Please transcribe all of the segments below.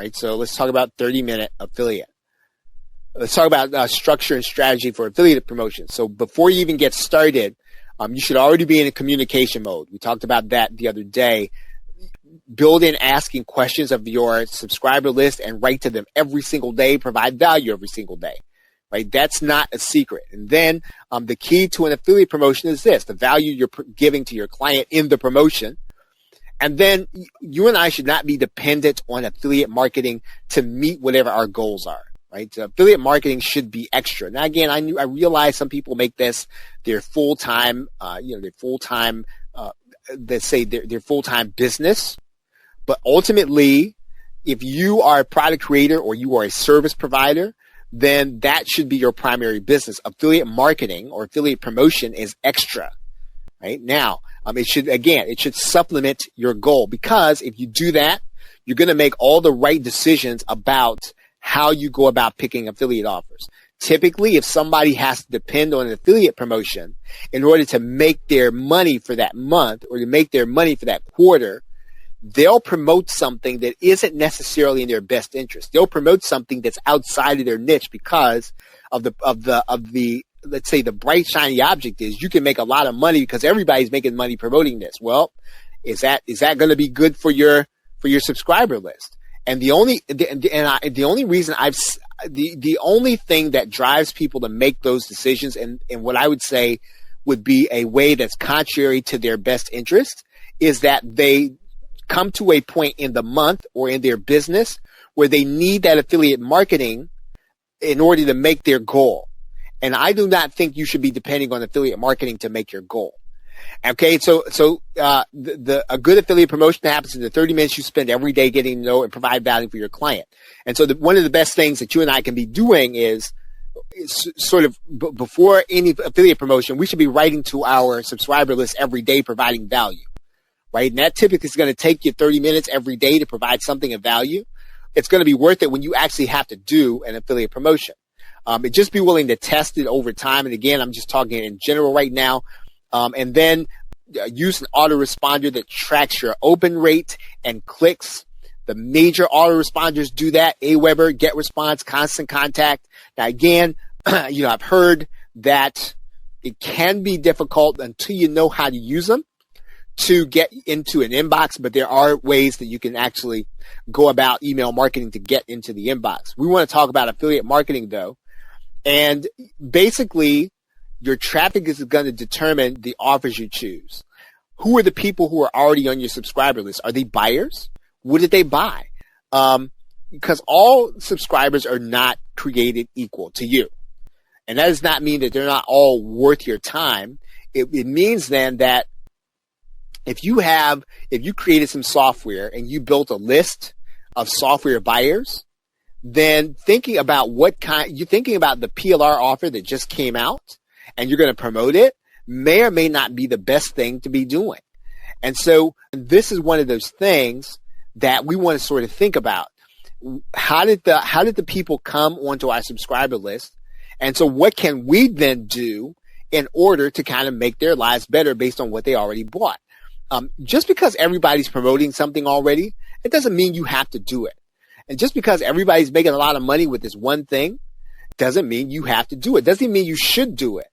right? So let's talk about 30-minute affiliate. Let's talk about structure and strategy for affiliate promotion. So before you even get started, you should already be in a communication mode. We talked about that the other day. Build in asking questions of your subscriber list and write to them every single day. Provide value every single day, right? That's not a secret. And then the key to an affiliate promotion is this: the value you're giving to your client in the promotion. And then you and I should not be dependent on affiliate marketing to meet whatever our goals are. Right? So affiliate marketing should be extra. Now, again, I realize some people make this their full-time, their full-time, let's say their full-time business. But ultimately, if you are a product creator or you are a service provider, then that should be your primary business. Affiliate marketing or affiliate promotion is extra. Right? Now, it should supplement your goal, because if you do that, you're going to make all the right decisions about how you go about picking affiliate offers. Typically, if somebody has to depend on an affiliate promotion in order to make their money for that month or to make their money for that quarter, they'll promote something that isn't necessarily in their best interest. They'll promote something that's outside of their niche because of the let's say the bright shiny object is you can make a lot of money because everybody's making money promoting this. Well, is that going to be good for your subscriber list? And the only thing that drives people to make those decisions and what I would say would be a way that's contrary to their best interest is that they come to a point in the month or in their business where they need that affiliate marketing in order to make their goal. And I do not think you should be depending on affiliate marketing to make your goal. Okay, so a good affiliate promotion happens in the 30 minutes you spend every day getting to know and provide value for your client. And so one of the best things that you and I can be doing is sort of before any affiliate promotion, we should be writing to our subscriber list every day providing value, right? And that typically is going to take you 30 minutes every day to provide something of value. It's going to be worth it when you actually have to do an affiliate promotion. Just be willing to test it over time. And again, I'm just talking in general right now. And then use an autoresponder that tracks your open rate and clicks. The major autoresponders do that: Aweber, GetResponse, Constant Contact. Now, again, I've heard that it can be difficult until you know how to use them to get into an inbox, but there are ways that you can actually go about email marketing to get into the inbox. We want to talk about affiliate marketing, though. And basically, your traffic is going to determine the offers you choose. Who are the people who are already on your subscriber list? Are they buyers? What did they buy? Because all subscribers are not created equal to you. And that does not mean that they're not all worth your time. It means then that if you created some software and you built a list of software buyers, then thinking about the PLR offer that just came out and you're going to promote it may or may not be the best thing to be doing. And so this is one of those things that we want to sort of think about. How did the people come onto our subscriber list? And so what can we then do in order to kind of make their lives better based on what they already bought? Just because everybody's promoting something already, it doesn't mean you have to do it. And just because everybody's making a lot of money with this one thing doesn't mean you have to do it. Doesn't mean you should do it.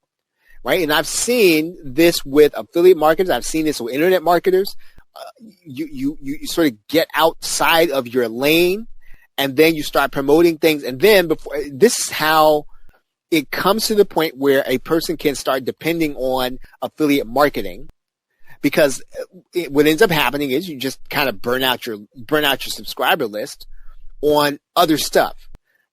Right? And I've seen this with affiliate marketers. I've seen this with internet marketers. You sort of get outside of your lane and then you start promoting things. And then this is how it comes to the point where a person can start depending on affiliate marketing, because what ends up happening is you just kind of burn out your subscriber list on other stuff.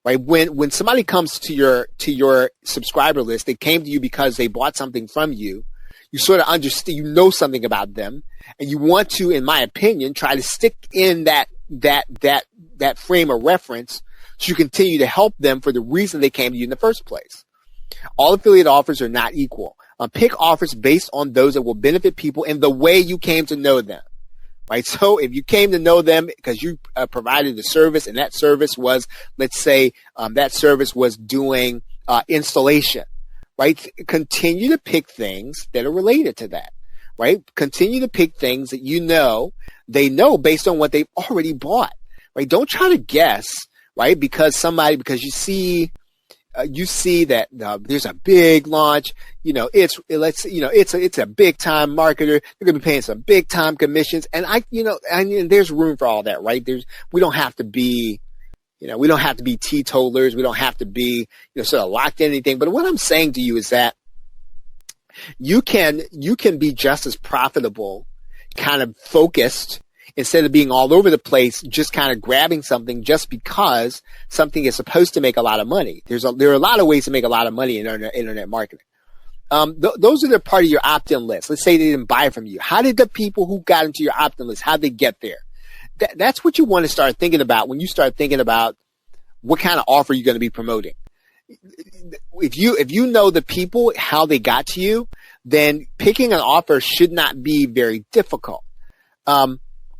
Right? When somebody comes to your subscriber list, they came to you because they bought something from you. You sort of understand, you know something about them, and you want to, in my opinion, try to stick in that frame of reference so you continue to help them for the reason they came to you in the first place. All affiliate offers are not equal. Pick offers based on those that will benefit people in the way you came to know them. Right? So if you came to know them because you provided a service and that service was, let's say, that service was doing installation, right? Continue to pick things that are related to that, right? Continue to pick things that they know based on what they've already bought, right? Don't try to guess, right? Because you see that there's a big launch. It's a big time marketer. They're going to be paying some big time commissions, and there's room for all that, right? We don't have to be teetotalers. We don't have to be sort of locked in anything. But what I'm saying to you is that you can be just as profitable, kind of focused, instead of being all over the place, just kind of grabbing something just because something is supposed to make a lot of money. There are a lot of ways to make a lot of money in internet marketing. Those are the part of your opt-in list. Let's say they didn't buy from you. How did the people who got into your opt-in list, how did they get there? That's what you want to start thinking about when you start thinking about what kind of offer you're going to be promoting. If you know the people, how they got to you, then picking an offer should not be very difficult.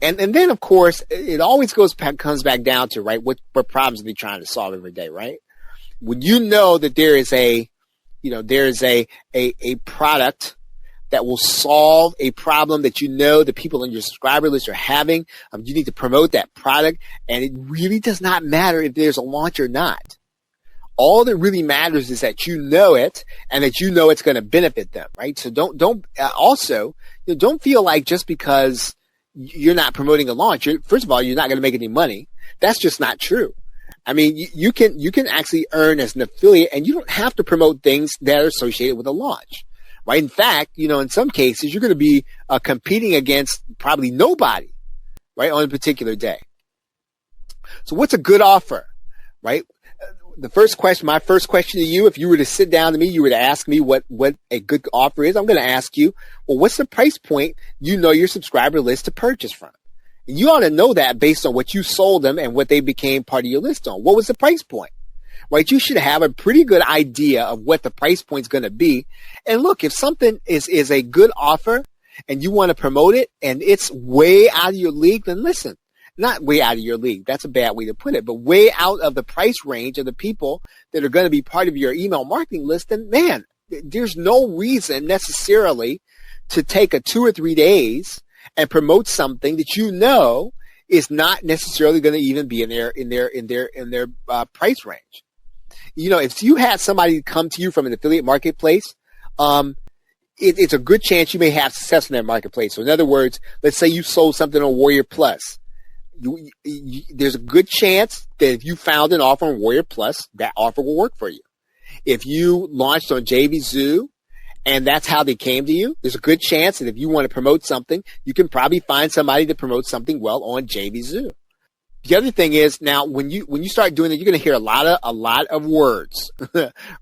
And then, of course, it always comes back down to, right, what problems are they trying to solve every day, right? When you know that there is a product that will solve a problem that the people on your subscriber list are having, you need to promote that product, and it really does not matter if there's a launch or not. All that really matters is that you know it and that you know it's going to benefit them, right? So don't feel like just because you're not promoting a launch, first of all, you're not going to make any money. That's just not true. I mean, you can actually earn as an affiliate, and you don't have to promote things that are associated with a launch, right? In fact, in some cases, you're going to be competing against probably nobody, right, on a particular day. So what's a good offer, right? My first question to you, if you were to sit down to me, you were to ask me what a good offer is, I'm going to ask you, well, what's the price point your subscriber list to purchase from? And you ought to know that based on what you sold them and what they became part of your list on. What was the price point? Right? You should have a pretty good idea of what the price point is going to be. And look, if something is a good offer and you want to promote it and it's way out of your league, then listen. Not way out of your league. That's a bad way to put it, but way out of the price range of the people that are going to be part of your email marketing list, then man, there's no reason necessarily to take a 2 or 3 days and promote something that is not necessarily going to even be in their price range. If you had somebody come to you from an affiliate marketplace, it's a good chance you may have success in that marketplace. So in other words, let's say you sold something on Warrior Plus. There's a good chance that if you found an offer on Warrior Plus, that offer will work for you. If you launched on JVZoo and that's how they came to you, there's a good chance that if you want to promote something, you can probably find somebody to promote something well on JVZoo. The other thing is, now when you start doing it, you're going to hear a lot of words,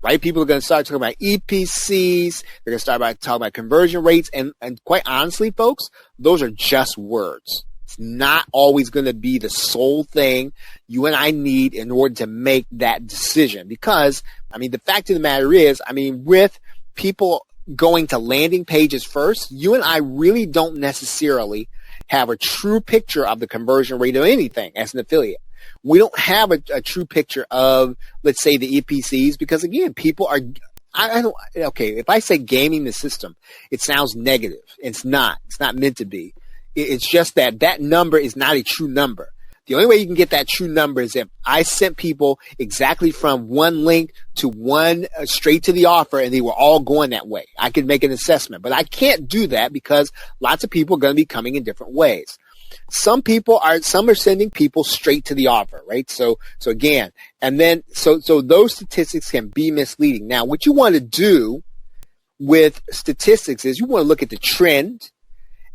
right? People are going to start talking about EPCs. They're going to start talking about conversion rates, and quite honestly, folks, those are just words. It's not always going to be the sole thing you and I need in order to make that decision. Because, the fact of the matter is, with people going to landing pages first, you and I really don't necessarily have a true picture of the conversion rate of anything as an affiliate. We don't have a true picture of, let's say, the EPCs, because again, people are, if I say gaming the system, it sounds negative. It's not meant to be. It's just that number is not a true number. The only way you can get that true number is if I sent people exactly from one link to one straight to the offer, and they were all going that way. I could make an assessment, but I can't do that because lots of people are going to be coming in different ways. Some are sending people straight to the offer, right? So again, and then so those statistics can be misleading. Now, what you want to do with statistics is you want to look at the trend,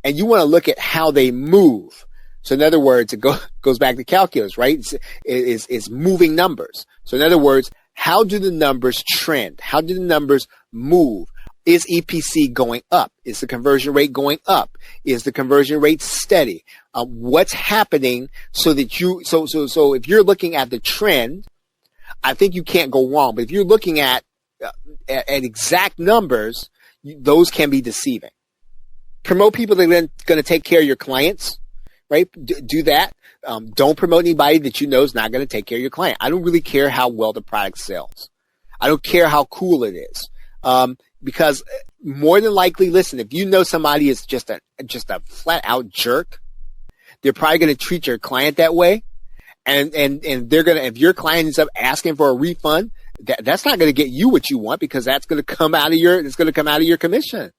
and you want to look at how they move. So in other words, it goes back to calculus, right? It's moving numbers. So in other words, how do the numbers trend? How do the numbers move? Is EPC going up? Is the conversion rate going up? Is the conversion rate steady? What's happening so that so if you're looking at the trend, I think you can't go wrong. But if you're looking at exact numbers, those can be deceiving. Promote people that are going to take care of your clients, right? Do that. Don't promote anybody that you know is not going to take care of your client. I don't really care how well the product sells. I don't care how cool it is. Because more than likely, listen, if you know somebody is just a flat out jerk, they're probably going to treat your client that way. and they're going to, if your client ends up asking for a refund, that's not going to get you what you want, because that's going to come out of your commission.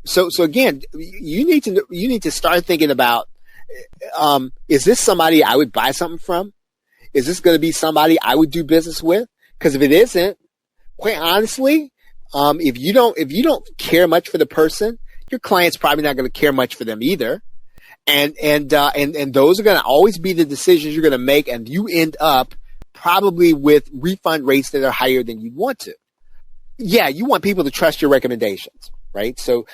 So again, you need to start thinking about, is this somebody I would buy something from? Is this going to be somebody I would do business with? Because if it isn't, quite honestly, if you don't care much for the person, your client's probably not going to care much for them either. And those are going to always be the decisions you're going to make, and you end up probably with refund rates that are higher than you want to. Yeah, you want people to trust your recommendations, right? So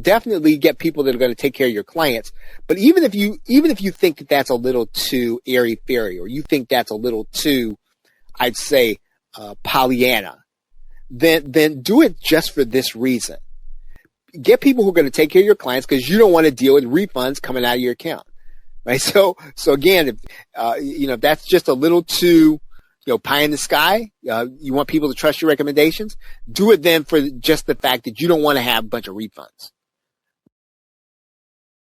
definitely get people that are going to take care of your clients. But even if you think that that's a little too airy-fairy, or you think that's a little too, I'd say, Pollyanna, then do it just for this reason. Get people who are going to take care of your clients, because you don't want to deal with refunds coming out of your account, right? So again, if that's just a little too, pie in the sky, you want people to trust your recommendations, do it then for just the fact that you don't want to have a bunch of refunds.